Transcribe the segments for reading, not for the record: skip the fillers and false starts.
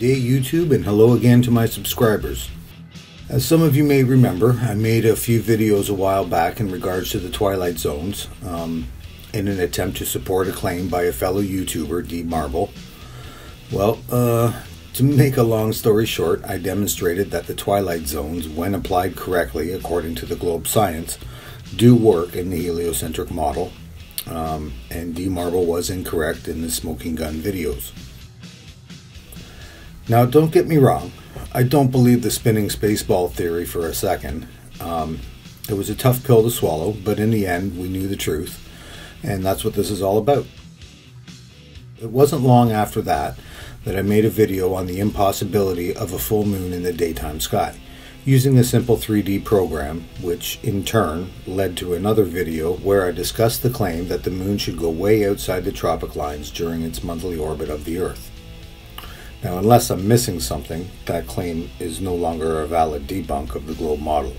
G'day YouTube, and hello again to my subscribers. As some of you may remember, I made a few videos a while back in regards to the Twilight zones in an attempt to support a claim by a fellow YouTuber, D Marble. Well, to make a long story short, I demonstrated that the Twilight zones, when applied correctly according to the globe science, do work in the heliocentric model, and D Marble was incorrect in the smoking gun videos. Now, don't get me wrong, I don't believe the spinning spaceball theory for a second. It was a tough pill to swallow, but in the end, we knew the truth, and that's what this is all about. It wasn't long after that I made a video on the impossibility of a full moon in the daytime sky, using a simple 3D program, which in turn led to another video where I discussed the claim that the moon should go way outside the tropic lines during its monthly orbit of the Earth. Now, unless I'm missing something, that claim is no longer a valid debunk of the globe model.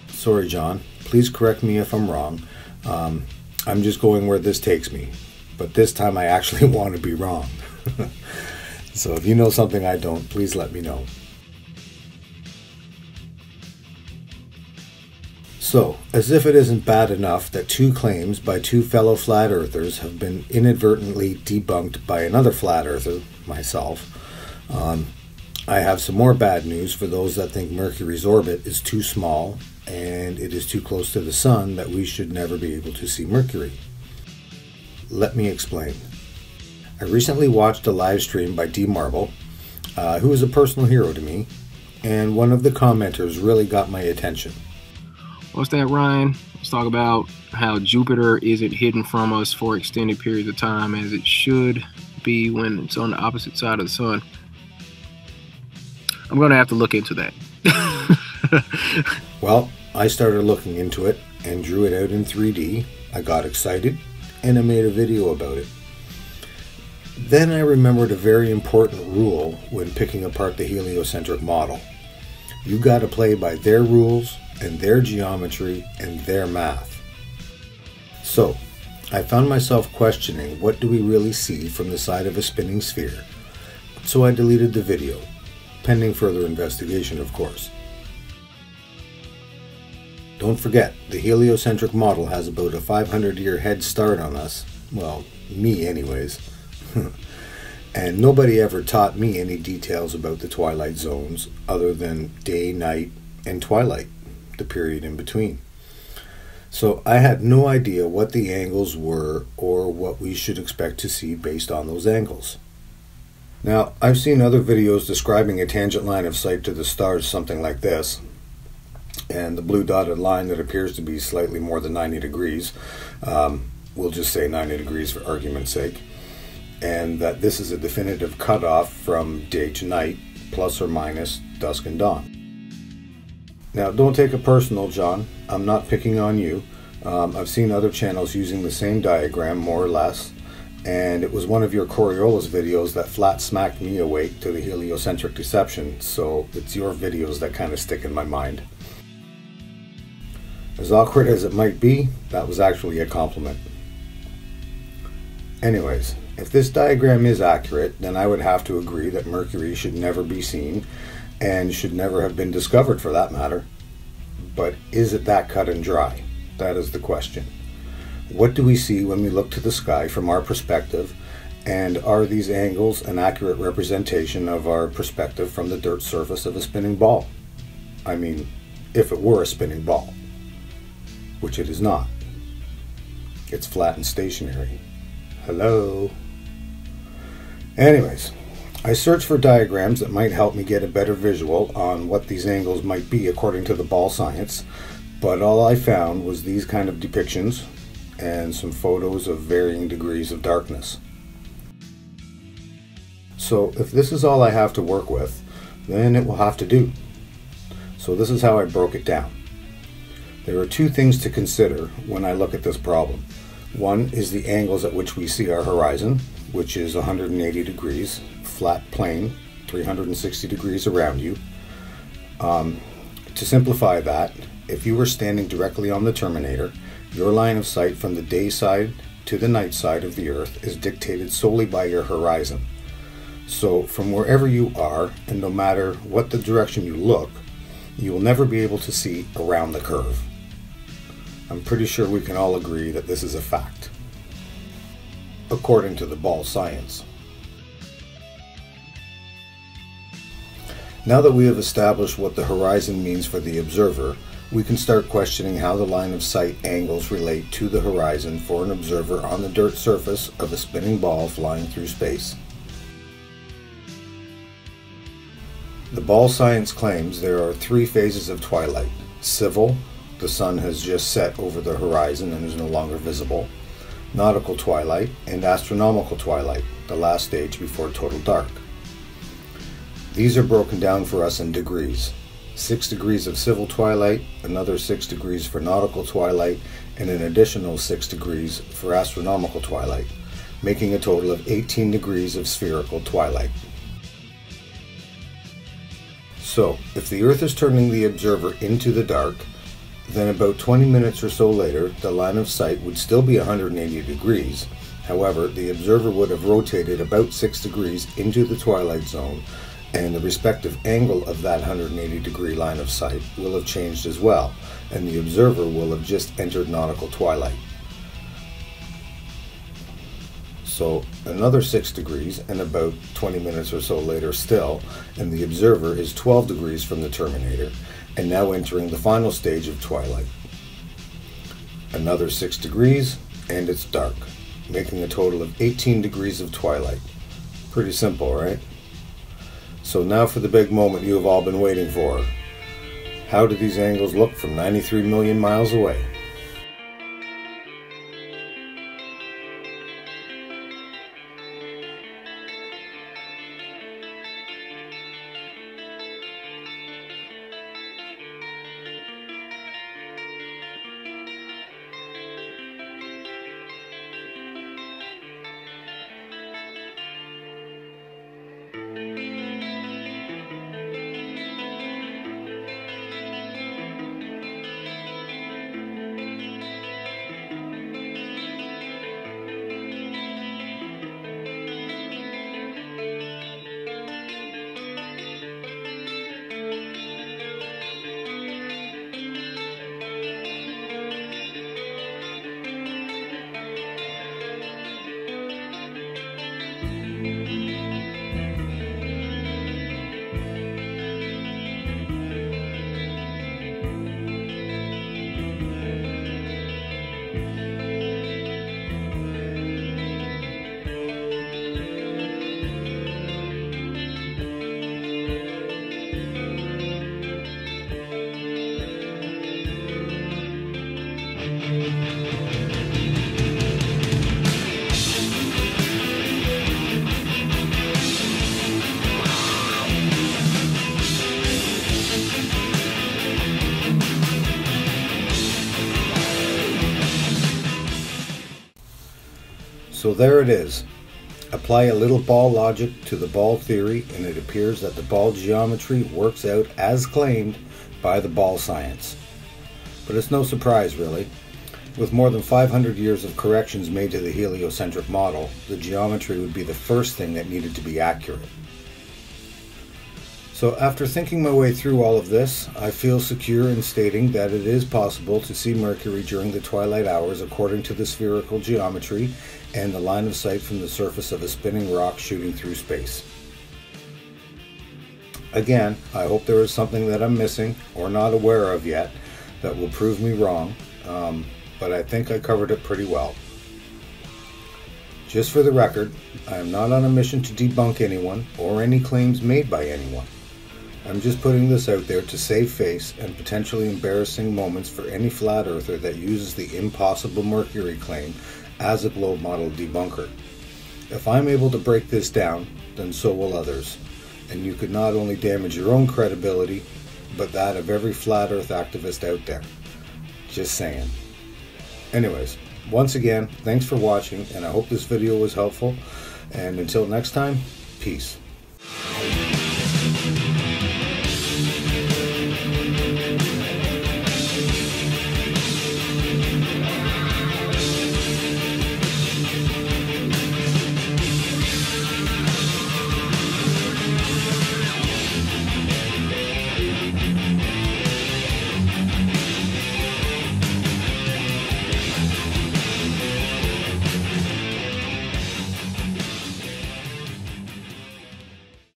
Sorry, John. Please correct me if I'm wrong. I'm just going where this takes me. But this time I actually want to be wrong. So if you know something I don't, please let me know. So, as if it isn't bad enough that two claims by two fellow flat earthers have been inadvertently debunked by another flat earther, myself, I have some more bad news for those that think Mercury's orbit is too small and it is too close to the Sun that we should never be able to see Mercury. Let me explain. I recently watched a live stream by D Marble, who is a personal hero to me, and one of the commenters really got my attention. What's that, Ryan? Let's talk about how Jupiter isn't hidden from us for extended periods of time as it should be when it's on the opposite side of the sun. I'm going to have to look into that. Well, I started looking into it and drew it out in 3D. I got excited and I made a video about it. Then I remembered a very important rule when picking apart the heliocentric model. You got to play by their rules and their geometry and their math. So, I found myself questioning what do we really see from the side of a spinning sphere. So I deleted the video, pending further investigation, of course. Don't forget, the heliocentric model has about a 500-year head start on us. Well, me anyways. And nobody ever taught me any details about the Twilight zones other than day, night, and twilight, the period in between. So I had no idea what the angles were or what we should expect to see based on those angles. Now, I've seen other videos describing a tangent line of sight to the stars something like this, and the blue dotted line that appears to be slightly more than 90 degrees, we'll just say 90 degrees for argument's sake, and that this is a definitive cutoff from day to night, plus or minus dusk and dawn. Now, don't take it personal, John. I'm not picking on you. I've seen other channels using the same diagram, more or less, and it was one of your Coriolis videos that flat smacked me awake to the heliocentric deception, so it's your videos that kind of stick in my mind. As awkward as it might be, that was actually a compliment. Anyways, if this diagram is accurate, then I would have to agree that Mercury should never be seen, and should never have been discovered for that matter. But is it that cut and dry? That is the question. What do we see when we look to the sky from our perspective, and are these angles an accurate representation of our perspective from the dirt surface of a spinning ball? I mean, if it were a spinning ball, which it is not. It's flat and stationary. Hello? Anyways, I searched for diagrams that might help me get a better visual on what these angles might be according to the ball science, but all I found was these kind of depictions and some photos of varying degrees of darkness. So if this is all I have to work with, then it will have to do. So this is how I broke it down. There are two things to consider when I look at this problem. One is the angles at which we see our horizon, which is 180 degrees, flat plane, 360 degrees around you. To simplify that, if you were standing directly on the terminator, your line of sight from the day side to the night side of the Earth is dictated solely by your horizon. So from wherever you are, and no matter what the direction you look, you will never be able to see around the curve. I'm pretty sure we can all agree that this is a fact, according to the ball science. Now that we have established what the horizon means for the observer, we can start questioning how the line of sight angles relate to the horizon for an observer on the dirt surface of a spinning ball flying through space. The ball science claims there are 3 phases of twilight: civil, the sun has just set over the horizon and is no longer visible; nautical twilight; and astronomical twilight, the last stage before total dark. These are broken down for us in degrees: 6 degrees of civil twilight, another 6 degrees for nautical twilight, and an additional 6 degrees for astronomical twilight, making a total of 18 degrees of spherical twilight. So, if the Earth is turning the observer into the dark, then about 20 minutes or so later, the line of sight would still be 180 degrees. However, the observer would have rotated about 6 degrees into the twilight zone, and the respective angle of that 180 degree line of sight will have changed as well, and the observer will have just entered nautical twilight. So another 6 degrees, and about 20 minutes or so later still, and the observer is 12 degrees from the terminator, and now entering the final stage of twilight. Another 6 degrees, and it's dark, making a total of 18 degrees of twilight. Pretty simple, right? So now for the big moment you have all been waiting for. How do these angles look from 93 million miles away? So there it is. Apply a little ball logic to the ball theory and it appears that the ball geometry works out as claimed by the ball science. But it's no surprise really. With more than 500 years of corrections made to the heliocentric model, the geometry would be the first thing that needed to be accurate. So after thinking my way through all of this, I feel secure in stating that it is possible to see Mercury during the twilight hours according to the spherical geometry and the line of sight from the surface of a spinning rock shooting through space. Again, I hope there is something that I'm missing or not aware of yet that will prove me wrong, but I think I covered it pretty well. Just for the record, I am not on a mission to debunk anyone or any claims made by anyone. I'm just putting this out there to save face and potentially embarrassing moments for any flat earther that uses the impossible Mercury claim as a globe model debunker. If I'm able to break this down, then so will others, and you could not only damage your own credibility, but that of every flat earth activist out there. Just saying. Anyways, once again, thanks for watching, and I hope this video was helpful, and until next time, peace.